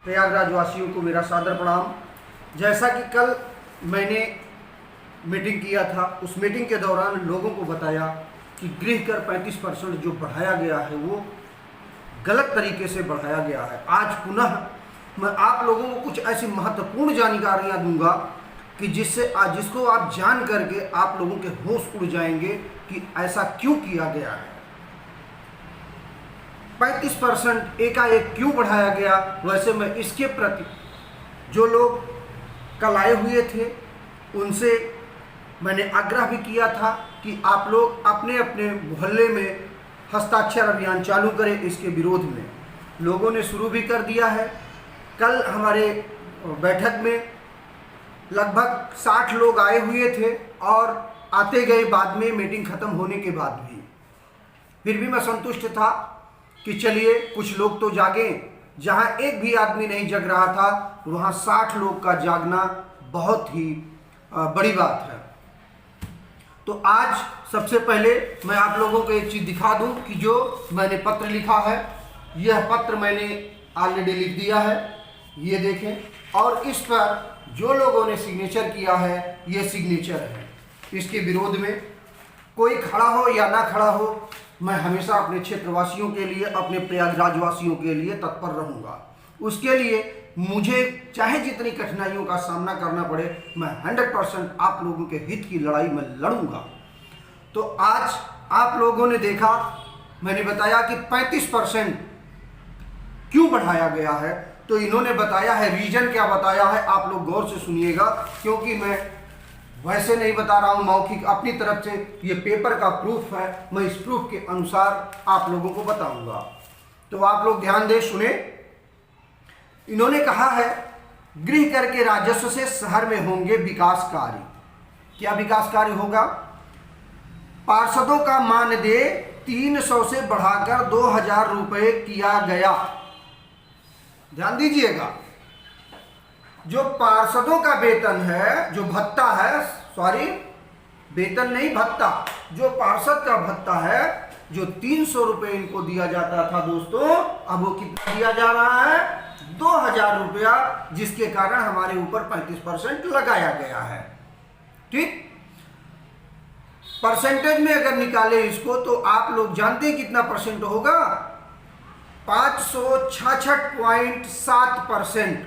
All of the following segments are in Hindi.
प्रयागराज वासियों को मेरा सादर प्रणाम। जैसा कि कल मैंने मीटिंग किया था, उस मीटिंग के दौरान लोगों को बताया कि गृह कर 35% जो बढ़ाया गया है वो गलत तरीके से बढ़ाया गया है। आज पुनः मैं आप लोगों को कुछ ऐसी महत्वपूर्ण जानकारियां दूंगा कि जिसको आप जान करके आप लोगों के होश उड़ जाएंगे कि ऐसा क्यों किया गया है। 35% एकाएक क्यों बढ़ाया गया। वैसे मैं इसके प्रति जो लोग कल आए हुए थे उनसे मैंने आग्रह भी किया था कि आप लोग अपने अपने मोहल्ले में हस्ताक्षर अभियान चालू करें इसके विरोध में। लोगों ने शुरू भी कर दिया है। कल हमारे बैठक में लगभग 60 लोग आए हुए थे और आते गए बाद में मीटिंग खत्म होने के बाद भी। फिर भी मैं संतुष्ट था कि चलिए कुछ लोग तो जागे। जहां एक भी आदमी नहीं जग रहा था वहां 60 लोग का जागना बहुत ही बड़ी बात है। तो आज सबसे पहले मैं आप लोगों को एक चीज़ दिखा दूं कि जो मैंने पत्र लिखा है, यह पत्र मैंने ऑलरेडी लिख दिया है, ये देखें। और इस पर जो लोगों ने सिग्नेचर किया है ये सिग्नेचर है। इसके विरोध में कोई खड़ा हो या ना खड़ा हो, मैं हमेशा अपने क्षेत्रवासियों के लिए, अपने प्रयागराज वासियों के लिए तत्पर रहूँगा। उसके लिए मुझे चाहे जितनी कठिनाइयों का सामना करना पड़े, मैं 100% आप लोगों के हित की लड़ाई में लड़ूंगा। तो आज आप लोगों ने देखा, मैंने बताया कि 35% क्यों बढ़ाया गया है। तो इन्होंने बताया है, रीजन क्या बताया है आप लोग गौर से सुनिएगा, क्योंकि मैं वैसे नहीं बता रहा हूं मौखिक, अपनी तरफ से ये पेपर का प्रूफ है। मैं इस प्रूफ के अनुसार आप लोगों को बताऊंगा। तो आप लोग ध्यान दें, सुने। इन्होंने कहा है गृह कर के राजस्व से शहर में होंगे विकास कार्य। क्या विकास कार्य होगा? पार्षदों का मानदेय 300 से बढ़ाकर 2000 रुपये किया गया। ध्यान दीजिएगा, जो पार्षदों का वेतन है, जो भत्ता है, सॉरी वेतन नहीं भत्ता, जो पार्षद का भत्ता है, जो 300 रुपये इनको दिया जाता था दोस्तों, अब वो कितना दिया जा रहा है? 2000 रुपया, जिसके कारण हमारे ऊपर 35% लगाया गया है। ठीक, परसेंटेज में अगर निकाले इसको तो आप लोग जानते हैं कितना परसेंट होगा? 566.7%।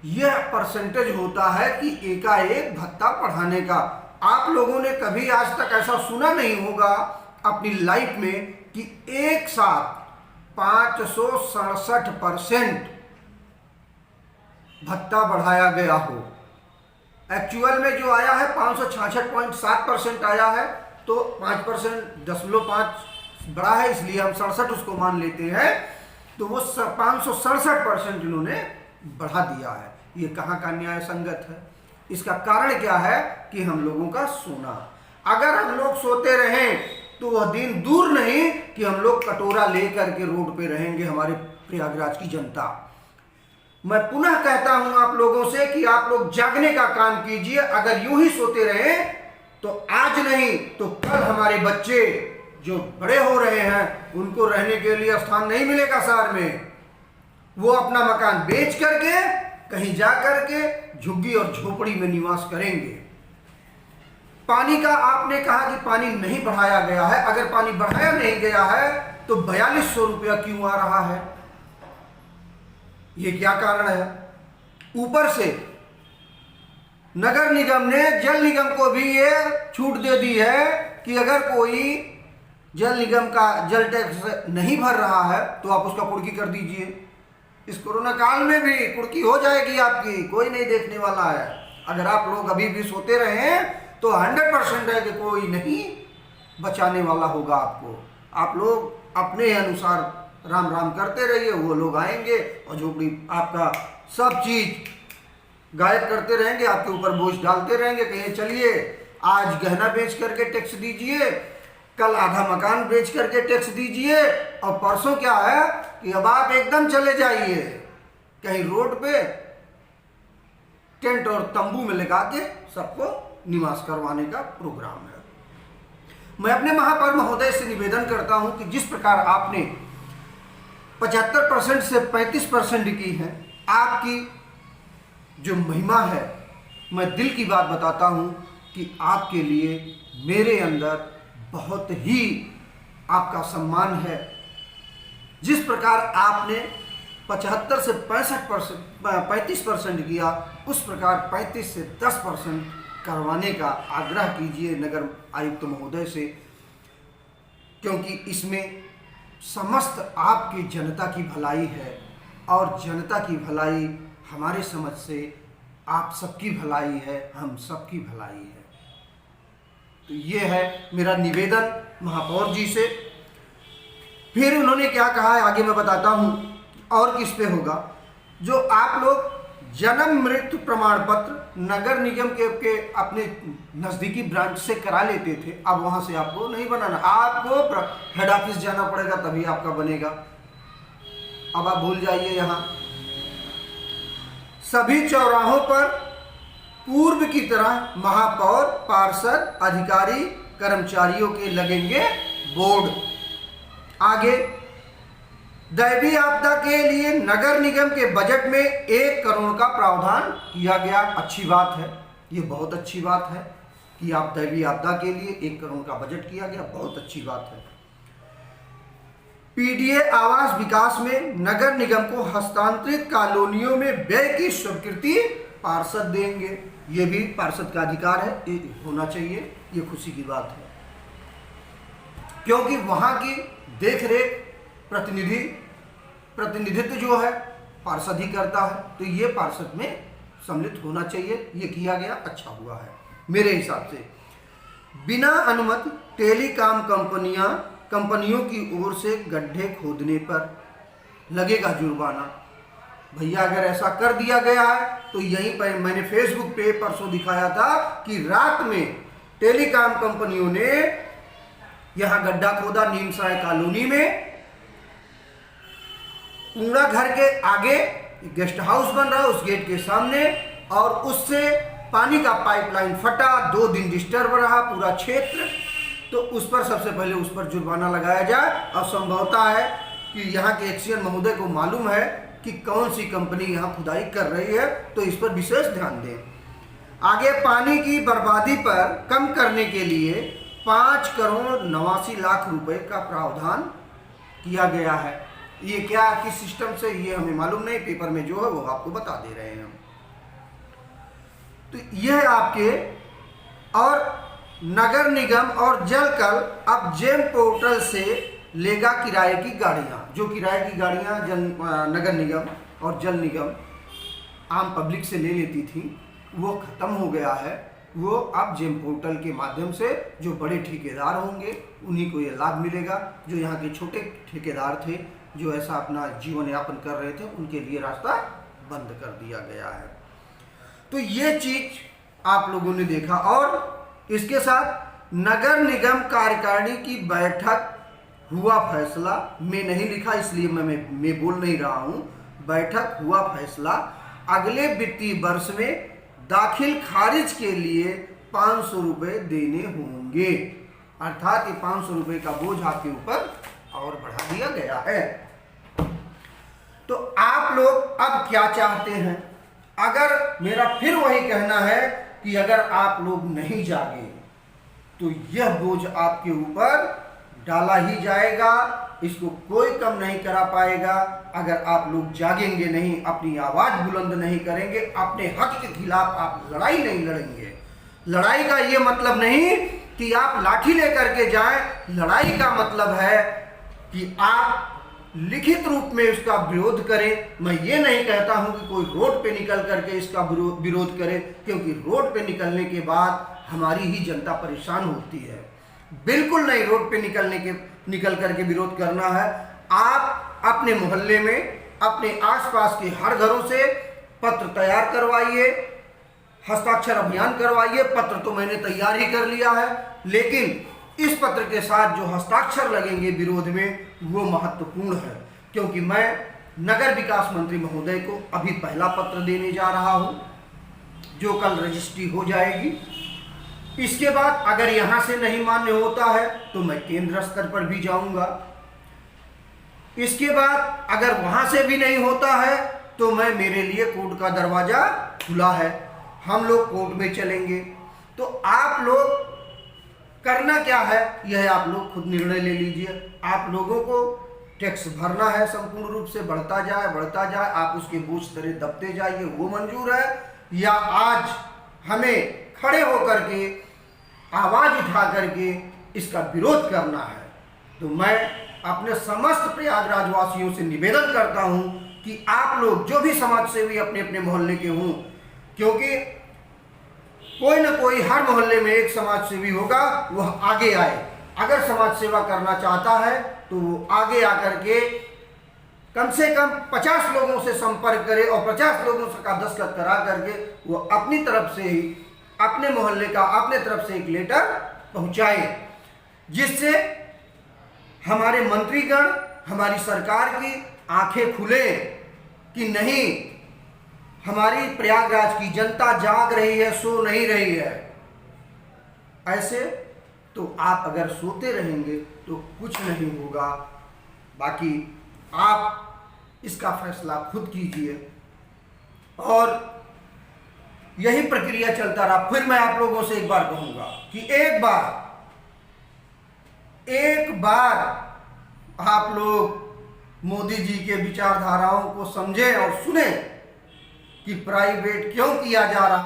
यह परसेंटेज होता है कि एकाएक भत्ता बढ़ाने का। आप लोगों ने कभी आज तक ऐसा सुना नहीं होगा अपनी लाइफ में कि एक साथ 567% भत्ता बढ़ाया गया हो। एक्चुअल में जो आया है 566.7% आया है, तो 5% 0.5 बड़ा है, इसलिए हम 67 उसको मान लेते हैं। तो वो 567% इन्होंने बढ़ा दिया है। ये कहाँ का न्याय संगत है? इसका कारण क्या है कि हम लोगों का सोना। अगर हम लोग सोते रहें तो वह दिन दूर नहीं कि हम लोग कटोरा लेकर के रोड पे रहेंगे, हमारे प्रयागराज की जनता। मैं पुनः कहता हूं आप लोगों से कि आप लोग जागने का काम कीजिए। अगर यूं ही सोते रहे तो आज नहीं तो कल हमारे बच्चे जो बड़े हो रहे हैं उनको रहने के लिए स्थान नहीं मिलेगा शहर में। वो अपना मकान बेच करके कहीं जा करके झुग्गी और झोपड़ी में निवास करेंगे। पानी का आपने कहा कि पानी नहीं बढ़ाया गया है। अगर पानी बढ़ाया नहीं गया है तो 4200 रुपया क्यों आ रहा है? ये क्या कारण है? ऊपर से नगर निगम ने जल निगम को भी ये छूट दे दी है कि अगर कोई जल निगम का जल टैक्स नहीं भर रहा है तो आप उसका कुर्की कर दीजिए। इस कोरोना काल में भी कुर्की हो जाएगी आपकी, कोई नहीं देखने वाला है। अगर आप लोग अभी भी सोते रहे तो 100% है कि कोई नहीं बचाने वाला होगा आपको। आप लोग अपने अनुसार राम राम करते रहिए, वो लोग आएंगे और झोपड़ी आपका सब चीज गायब करते रहेंगे, आपके ऊपर बोझ डालते रहेंगे। कहिए चलिए आज गहना बेच करके टैक्स दीजिए, कल आधा मकान बेच करके टैक्स दीजिए, और परसों क्या है कि अब आप एकदम चले जाइए कहीं रोड पे टेंट और तंबू में लगा के सबको निवास करवाने का प्रोग्राम है। मैं अपने महापौर महोदय से निवेदन करता हूं कि जिस प्रकार आपने 75% से 35% की है। आपकी जो महिमा है, मैं दिल की बात बताता हूँ कि आपके लिए मेरे अंदर बहुत ही आपका सम्मान है। जिस प्रकार आपने 75 से 35% किया, उस प्रकार 35 से 10% करवाने का आग्रह कीजिए नगर आयुक्त महोदय से, क्योंकि इसमें समस्त आपकी जनता की भलाई है और जनता की भलाई हमारे समझ से आप सबकी भलाई है, हम सबकी भलाई है। तो ये है मेरा निवेदन महापौर जी से। फिर उन्होंने क्या कहा है आगे मैं बताता हूँ और किस पे होगा। जो आप लोग जन्म मृत्यु प्रमाण पत्र नगर निगम के अपने नज़दीकी ब्रांच से करा लेते थे, अब वहाँ से आपको नहीं बनाना, आपको हेड ऑफिस जाना पड़ेगा तभी आपका बनेगा। अब आप भूल जाइए। यहाँ सभी चौराहों पर पूर्व की तरह महापौर, पार्षद, अधिकारी, कर्मचारियों के लगेंगे बोर्ड। आगे दैवीय आपदा के लिए नगर निगम के बजट में 1 करोड़ का प्रावधान किया गया। अच्छी बात है, ये बहुत अच्छी बात है कि आप दैवीय आपदा के लिए 1 करोड़ का बजट किया गया, बहुत अच्छी बात है। पीडीए आवास विकास में नगर निगम को हस्तांतरित कॉलोनियों में व्यय की स्वीकृति पार्षद देंगे। ये भी पार्षद का अधिकार है, ये होना चाहिए, ये खुशी की बात है, क्योंकि वहां की देखरेख प्रतिनिधित्व जो है पार्षद ही करता है, तो ये पार्षद में सम्मिलित होना चाहिए। ये किया गया, अच्छा हुआ है मेरे हिसाब से। बिना अनुमति टेलीकॉम कंपनियों की ओर से गड्ढे खोदने पर लगेगा जुर्माना। भैया अगर ऐसा कर दिया गया है तो यहीं पर मैंने फेसबुक पे परसों दिखाया था कि रात में टेलीकॉम कंपनियों ने यहां गड्ढा खोदा नीमसराय कॉलोनी में। पूरा घर के आगे गेस्ट हाउस बन रहा है, उस गेट के सामने, और उससे पानी का पाइपलाइन फटा, 2 दिन डिस्टर्ब रहा पूरा क्षेत्र। तो उस पर सबसे पहले उस पर जुर्माना लगाया जाए। और संभवतः है कि यहाँ के एक्सीएन महोदय को मालूम है कि कौन सी कंपनी यहाँ खुदाई कर रही है, तो इस पर विशेष ध्यान दें। आगे पानी की बर्बादी पर कम करने के लिए 5 करोड़ 89 लाख रुपए का प्रावधान किया गया है। ये क्या, किस सिस्टम से, ये हमें मालूम नहीं, पेपर में जो है वो आपको बता दे रहे हैं हम। तो यह आपके और नगर निगम और जल कल अब जेम पोर्टल से लेगा किराए की गाड़ियां। जो किराए की गाड़ियां नगर निगम और जल निगम आम पब्लिक से ले लेती थी, वो खत्म हो गया है। वो अब जेम पोर्टल के माध्यम से जो बड़े ठेकेदार होंगे उन्हीं को ये लाभ मिलेगा। जो यहाँ के छोटे ठेकेदार थे, जो ऐसा अपना जीवन यापन कर रहे थे, उनके लिए रास्ता बंद कर दिया गया है। तो ये चीज आप लोगों ने देखा। और इसके साथ नगर निगम कार्यकारिणी की बैठक हुआ फैसला, मैं नहीं लिखा इसलिए मैं बोल नहीं रहा हूं। बैठक हुआ फैसला, अगले वित्तीय वर्ष में दाखिल खारिज के लिए 500 रुपये देने होंगे। अर्थात ये 500 रुपये का बोझ आपके ऊपर और बढ़ा दिया गया है। तो आप लोग अब क्या चाहते हैं? अगर मेरा फिर वही कहना है कि अगर आप लोग नहीं जागे तो यह बोझ आपके ऊपर डाला ही जाएगा, इसको कोई कम नहीं करा पाएगा। अगर आप लोग जागेंगे नहीं, अपनी आवाज बुलंद नहीं करेंगे, अपने हक के खिलाफ आप लड़ाई नहीं लड़ेंगे। लड़ाई का ये मतलब नहीं कि आप लाठी लेकर के जाएं, लड़ाई का मतलब है कि आप लिखित रूप में उसका विरोध करें। मैं ये नहीं कहता हूं कि कोई रोड पे निकल करके इसका विरोध करे, क्योंकि रोड पे निकलने के बाद हमारी ही जनता परेशान होती है। बिल्कुल नहीं रोड पे निकल करके विरोध करना है। आप अपने मोहल्ले में, अपने आसपास के हर घरों से पत्र तैयार करवाइए, हस्ताक्षर अभियान करवाइए। पत्र तो मैंने तैयार ही कर लिया है, लेकिन इस पत्र के साथ जो हस्ताक्षर लगेंगे विरोध में, वो महत्वपूर्ण है, क्योंकि मैं नगर विकास मंत्री महोदय को अभी पहला पत्र देने जा रहा हूं, जो कल रजिस्ट्री हो जाएगी। इसके बाद अगर यहां से नहीं मान्य होता है तो मैं केंद्र स्तर पर भी जाऊंगा। इसके बाद अगर वहाँ से भी नहीं होता है तो मेरे लिए कोर्ट का दरवाज़ा खुला है, हम लोग कोर्ट में चलेंगे। तो आप लोग करना क्या है, यह आप लोग खुद निर्णय ले लीजिए। आप लोगों को टैक्स भरना है, संपूर्ण रूप से बढ़ता जाए, आप उसके बोझ तरह दबते जाइए, वो मंजूर है। या आज हमें खड़े होकर के आवाज़ उठा करके इसका विरोध करना है। तो मैं अपने समस्त प्रयागराज वासियों से निवेदन करता हूं कि आप लोग जो भी समाज सेवी अपने अपने मोहल्ले के हों, क्योंकि कोई ना कोई हर मोहल्ले में एक समाज सेवी होगा, वह आगे आए। अगर समाज सेवा करना चाहता है तो वो आगे आकर के कम से कम 50 लोगों से संपर्क करे और 50 लोगों से का दस्तखत करा करके वो अपनी तरफ से ही अपने मोहल्ले का अपने तरफ से एक लेटर पहुंचाए, जिससे हमारे मंत्रीगण, हमारी सरकार की आंखें खुले कि नहीं, हमारी प्रयागराज की जनता जाग रही है, सो नहीं रही है। ऐसे तो आप अगर सोते रहेंगे तो कुछ नहीं होगा। बाकी आप इसका फैसला खुद कीजिए और यही प्रक्रिया चलता रहा। फिर मैं आप लोगों से एक बार कहूंगा कि एक बार आप लोग मोदी जी के विचारधाराओं को समझें और सुने कि प्राइवेट क्यों किया जा रहा